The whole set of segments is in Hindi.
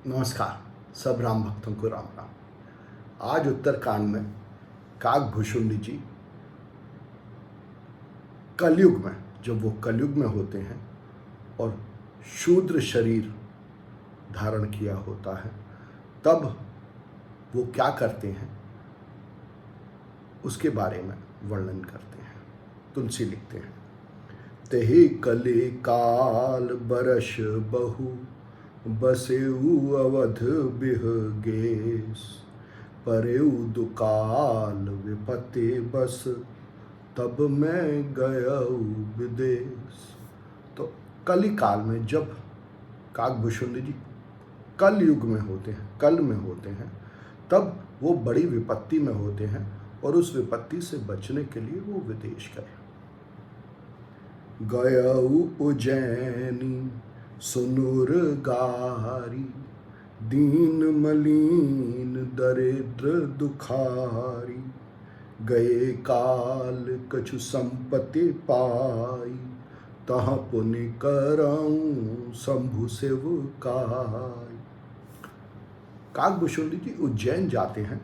नमस्कार। सब राम भक्तों को राम राम। आज उत्तरकांड में काकभूषुंडी जी कलयुग में, जब वो कलयुग में होते हैं और शूद्र शरीर धारण किया होता है, तब वो क्या करते हैं उसके बारे में वर्णन करते हैं। तुलसी लिखते हैं, तेहि कले काल बरस बहु बसेऊ अवध बिह गेस, परेऊ दुकाल विपते बस तब मैं गयऊ विदेश। तो कली काल में जब काकभूषुंडी जी कल युग में होते हैं, कल में होते हैं, तब वो बड़ी विपत्ति में होते हैं और उस विपत्ति से बचने के लिए वो विदेश गए। गयऊ उज्जैनी सुनुर गारी, दीन मलीन दरिद्र दुखारी, गए काल कछु संपत्ति पाई, तहाँ पुण्य करऊं शंभु सेवकाई। काकभूषुंडी जी उज्जैन जाते हैं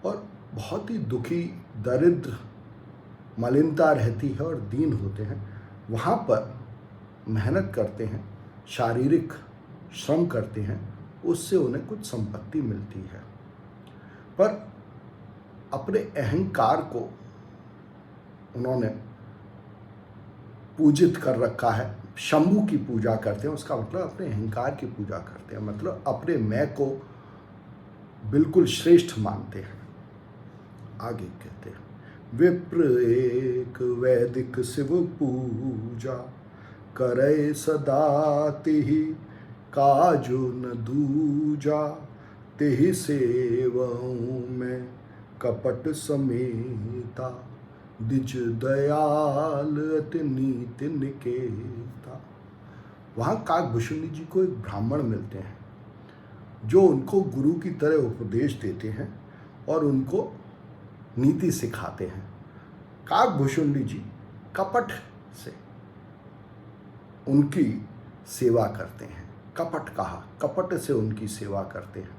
और बहुत ही दुखी, दरिद्र, मलिनता रहती है और दीन होते हैं। वहाँ पर मेहनत करते हैं, शारीरिक श्रम करते हैं, उससे उन्हें कुछ संपत्ति मिलती है, पर अपने अहंकार को उन्होंने पूजित कर रखा है। शंभु की पूजा करते हैं, उसका मतलब अपने अहंकार की पूजा करते हैं, मतलब अपने मैं को बिल्कुल श्रेष्ठ मानते हैं। आगे कहते हैं, विप्र एक वैदिक शिव पूजा, करे सदा तिहि काजु न दूजा, तिहि सेवऊं मैं कपट समेता, द्विज दयाल अति नीति निकेता। वहाँ काकभूषुंडी जी को एक ब्राह्मण मिलते हैं जो उनको गुरु की तरह उपदेश देते हैं और उनको नीति सिखाते हैं। काकभूषुंडी जी कपट से उनकी सेवा करते हैं। कपट कहा, कपट से उनकी सेवा करते हैं।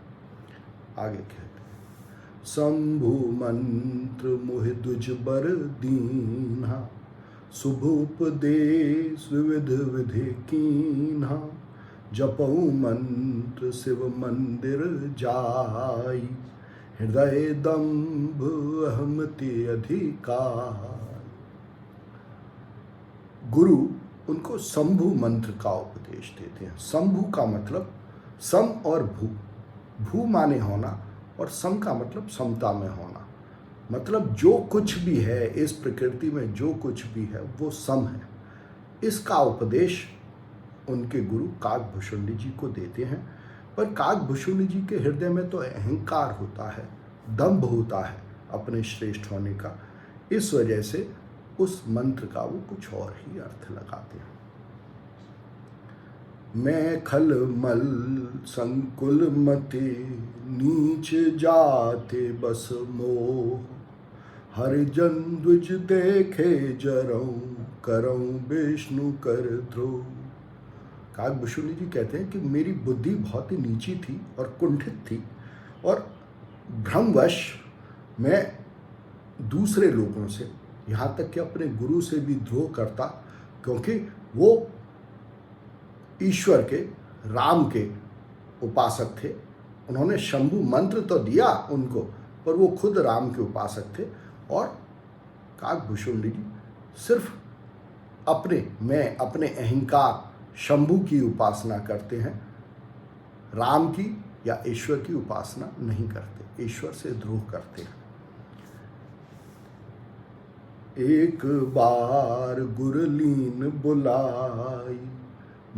आगे कहते हैं, शंभु मंत्र मोहि दुज बर दीन्हा, शुभ उपदेश विविध विधि कीन्हा, जपऊ मंत्र शिव मंदिर जाई, हृदय दंभ अहमति अधिकार। गुरु उनको शंभु मंत्र का उपदेश देते हैं। शंभु का मतलब सम और भू, भू माने होना और सम का मतलब समता में होना, मतलब जो कुछ भी है इस प्रकृति में, जो कुछ भी है वो सम है। इसका उपदेश उनके गुरु काकभूषुंडी जी को देते हैं। पर काकभूषुंडी जी के हृदय में तो अहंकार होता है, दंभ होता है अपने श्रेष्ठ होने का। इस वजह से उस मंत्र का वो कुछ और ही अर्थ लगाते हैं। मैं खल मल संकुल मति, नीच जाते बस मोह, हरिजन द्विज देखे जरऊं, करऊं विष्णु कर द्रोह। काकभूषुंडी जी कहते हैं कि मेरी बुद्धि बहुत ही नीची थी और कुंठित थी, और भ्रमवश मैं दूसरे लोगों से, यहाँ तक कि अपने गुरु से भी द्रोह करता, क्योंकि वो ईश्वर के, राम के उपासक थे। उन्होंने शंभु मंत्र तो दिया उनको, पर वो खुद राम के उपासक थे। और काकभूषुंडी जी सिर्फ अपने मैं, अपने अहंकार, शंभु की उपासना करते हैं, राम की या ईश्वर की उपासना नहीं करते, ईश्वर से द्रोह करते हैं। एक बार गुरलीन बुलाई,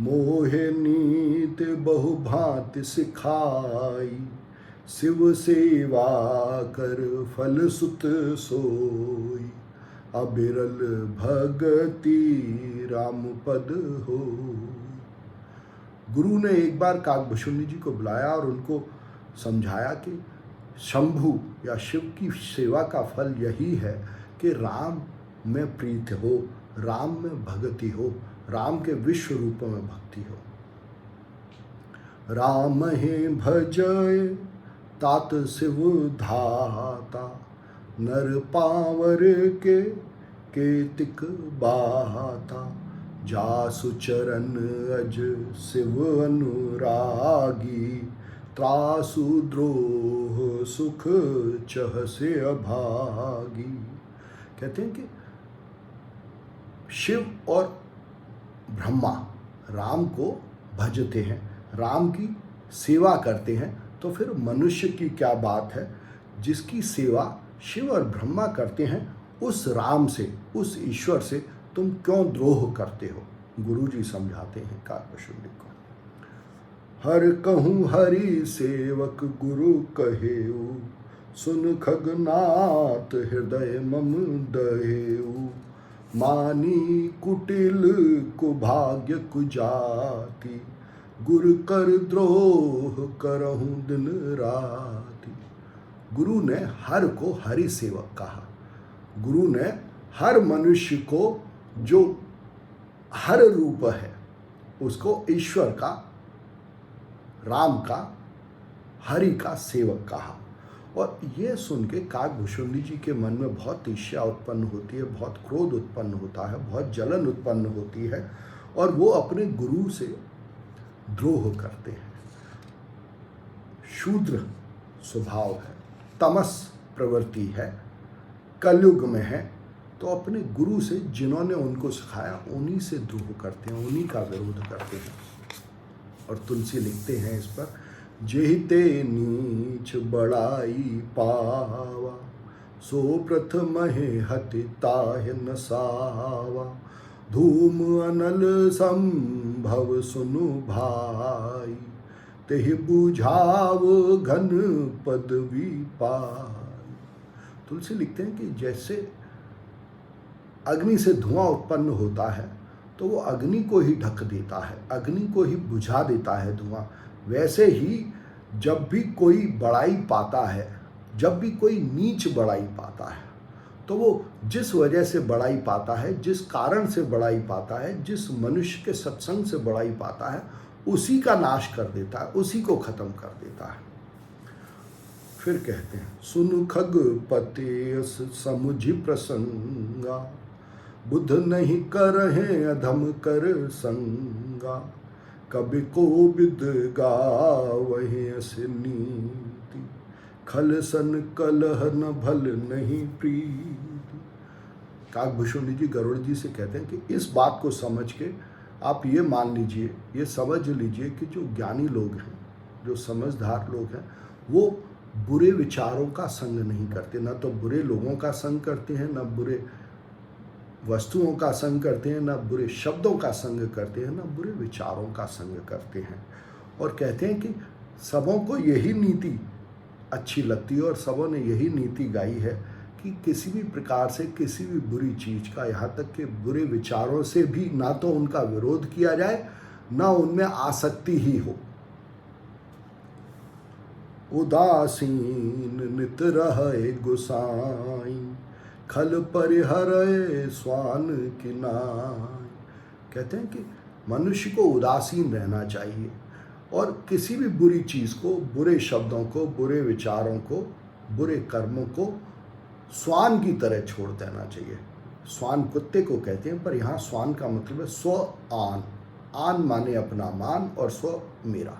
मोहे नीत बहु भांति सिखाई, शिव सेवा कर फल सुत सोई, अबिरल भगति राम पद हो। गुरु ने एक बार काकभूषुंडी जी को बुलाया और उनको समझाया कि शंभु या शिव की सेवा का फल यही है कि राम में प्रीत हो, राम में भक्ति हो, राम के विश्व रूप में भक्ति हो। राम हे भजय तात शिव धाता, नर पावर के केतिक बाता, जासु चरण अज शिव अनुरागी, त्रासु द्रोह सुख चह से अभागी। कहते हैं कि शिव और ब्रह्मा राम को भजते हैं, राम की सेवा करते हैं, तो फिर मनुष्य की क्या बात है जिसकी सेवा शिव और ब्रह्मा करते हैं, उस राम से, उस ईश्वर से तुम क्यों द्रोह करते हो। गुरु जी समझाते हैं काकभूषुंडी को। हर कहूँ हरि सेवक गुरु कहेऊ, सुन खगनाथ हृदय मम दहेऊ, मानी कुटिल कुभाग्य कुजाति, गुरु कर द्रोह करहूँ दिन राति। गुरु ने हर को हरि सेवक कहा। गुरु ने हर मनुष्य को जो हर रूप है उसको ईश्वर का, राम का, हरि का सेवक कहा। और ये सुन के काकभूषुंडी जी के मन में बहुत ईर्ष्या उत्पन्न होती है, बहुत क्रोध उत्पन्न होता है, बहुत जलन उत्पन्न होती है, और वो अपने गुरु से द्रोह करते हैं। शूद्र स्वभाव है, तमस प्रवृत्ति है, कलयुग में है, तो अपने गुरु से जिन्होंने उनको सिखाया उन्हीं से द्रोह करते हैं, उन्हीं का विरोध करते हैं। और तुलसी लिखते हैं इस पर, जेहिते नीच बड़ाई पावा, सो प्रथम हति ताहि न सावा, धूम अनल संभव सुनु भाई, तेहि बुझाव घन पदवी पाई। तुलसी लिखते हैं कि जैसे अग्नि से धुआं उत्पन्न होता है तो वो अग्नि को ही ढक देता है, अग्नि को ही बुझा देता है धुआं, वैसे ही जब भी कोई बड़ाई पाता है, जब भी कोई नीच बड़ाई पाता है, तो वो जिस वजह से बड़ाई पाता है, जिस कारण से बड़ाई पाता है, जिस मनुष्य के सत्संग से बड़ाई पाता है, उसी का नाश कर देता है, उसी को खत्म कर देता है। फिर कहते हैं, सुन खग पते समुझि प्रसंगा, बुध नहीं करहे अधम कर संगा, कभी को विद गावहि अस नीति, खल सन कलह न भल नहीं प्रीति। काकभूषुंडी जी गरुड़ जी से कहते हैं कि इस बात को समझ के आप ये मान लीजिए, ये समझ लीजिए कि जो ज्ञानी लोग हैं, जो समझदार लोग हैं, वो बुरे विचारों का संग नहीं करते, ना तो बुरे लोगों का संग करते हैं, ना बुरे वस्तुओं का संग करते हैं, ना बुरे शब्दों का संग करते हैं, ना बुरे विचारों का संग करते हैं। और कहते हैं कि सबों को यही नीति अच्छी लगती है और सबों ने यही नीति गाई है कि किसी भी प्रकार से किसी भी बुरी चीज़ का, यहाँ तक कि बुरे विचारों से भी ना तो उनका विरोध किया जाए, ना उनमें आसक्ति ही हो। उदासीन नित रहे गुसाई, खल परिहरय स्वान की नाई। कहते हैं कि मनुष्य को उदासीन रहना चाहिए और किसी भी बुरी चीज़ को, बुरे शब्दों को, बुरे विचारों को, बुरे कर्मों को स्वान की तरह छोड़ देना चाहिए। स्वान कुत्ते को कहते हैं, पर यहाँ स्वान का मतलब है स्व आन। आन माने अपना मान और स्व मेरा।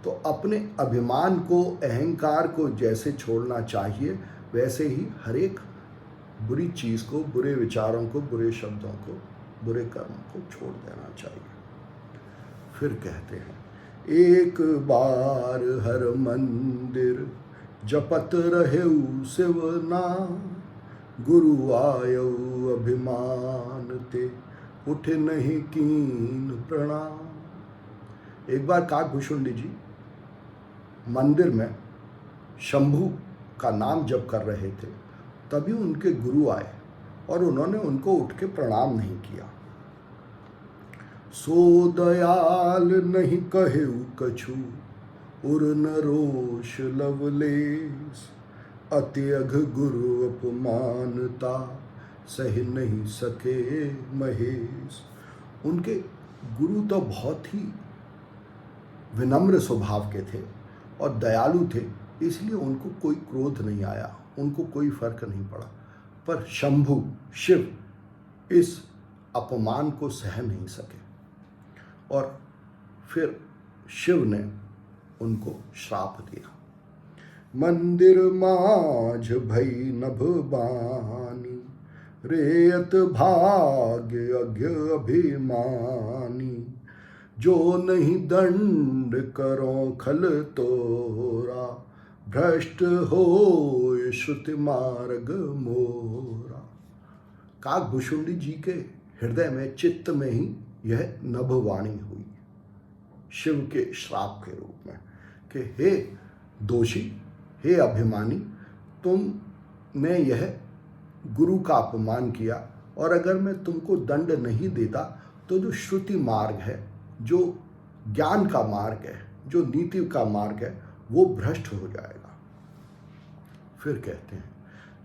तो अपने अभिमान को, अहंकार को जैसे छोड़ना चाहिए, वैसे ही हर एक बुरी चीज़ को, बुरे विचारों को, बुरे शब्दों को, बुरे कर्मों को छोड़ देना चाहिए। फिर कहते हैं, एक बार हर मंदिर जपत रहेऊ शिव नाम, गुरु आयऊ अभिमान ते उठे नहीं कीन प्रणाम। एक बार काकभूषुंडी जी मंदिर में शंभू का नाम जप कर रहे थे, तभी उनके गुरु आए और उन्होंने उनको उठ के प्रणाम नहीं किया। सो दयाल नहीं कहेऊ कछु, उर न रोष लवलेश, अत्यघ गुरु अपमानता सह नहीं सके महेश। उनके गुरु तो बहुत ही विनम्र स्वभाव के थे और दयालु थे, इसलिए उनको कोई क्रोध नहीं आया, उनको कोई फर्क नहीं पड़ा। पर शंभु शिव इस अपमान को सह नहीं सके और फिर शिव ने उनको श्राप दिया। मंदिर माझ भई नभ बानी, रेयत भाग्य अज्ञ अभिमानी। जो नहीं दंड करो खल तोरा, भ्रष्ट हो श्रुति मार्ग मोरा। काकभूषुंडी जी के हृदय में, चित्त में ही यह नभवाणी हुई शिव के श्राप के रूप में कि हे दोषी, हे अभिमानी, तुमने यह गुरु का अपमान किया और अगर मैं तुमको दंड नहीं देता तो जो श्रुति मार्ग है, जो ज्ञान का मार्ग है, जो नीति का मार्ग है, वो भ्रष्ट हो जाएगा। फिर कहते हैं,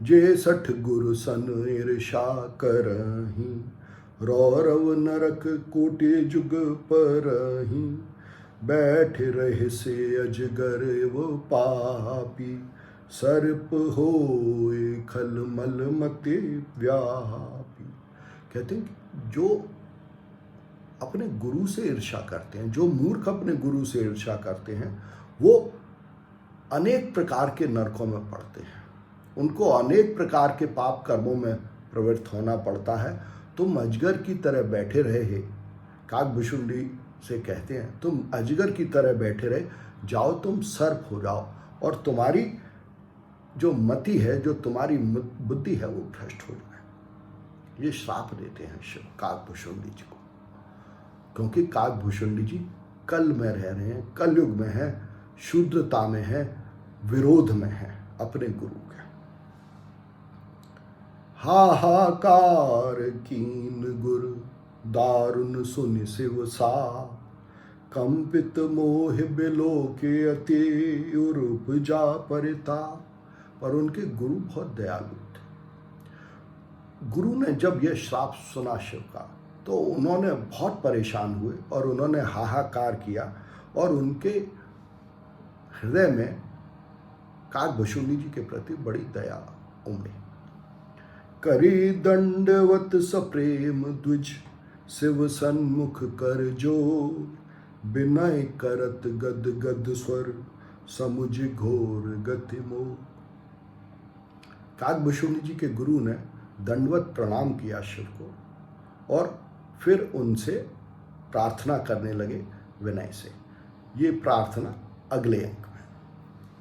जे सठ गुरु सन ईर्षा करहीं, रौरव नरक कोटि जुग परहीं। बैठ रहे से अजगर वो पापी, सर्प होए खलमल मते व्यापी। कहते हैं जो अपने गुरु से ईर्ष्या करते हैं, जो मूर्ख अपने गुरु से ईर्ष्या करते हैं, वो अनेक प्रकार के नरकों में पड़ते हैं, उनको अनेक प्रकार के पाप कर्मों में प्रवृत्त होना पड़ता है। तुम अजगर की तरह बैठे रहे, काकभूषुंडी से कहते हैं, तुम अजगर की तरह बैठे रहे, जाओ तुम सर्प हो जाओ और तुम्हारी जो मति है, जो तुम्हारी बुद्धि है, वो भ्रष्ट हो जाए। ये श्राप देते हैं शिव काकभूषुंडी जी को, क्योंकि काकभूषुंडी जी कल में रह रहे हैं, कलयुग में हैं, शूद्रता में हैं, विरोध में हैं अपने गुरु के। हाहाकार कीन गुर दारुण सुनि शिव सा, कंपित मोह बिलो के अति उरूप जा परिता। पर उनके गुरु बहुत दयालु थे। गुरु ने जब यह श्राप सुना शिव का, तो उन्होंने बहुत परेशान हुए और उन्होंने हाहाकार किया और उनके हृदय में काकभूषुंडी जी के प्रति बड़ी दया उमड़ी। करी दंडवत सप्रेम द्विज, शिव सन्मुख कर जोर। विनय करत गद गद स्वर, समुझ घोर गति मोर। काकभूषुंडी जी के गुरु ने दंडवत प्रणाम किया शिव को और फिर उनसे प्रार्थना करने लगे विनय से। ये प्रार्थना अगले अंक में।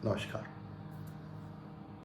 नमस्कार।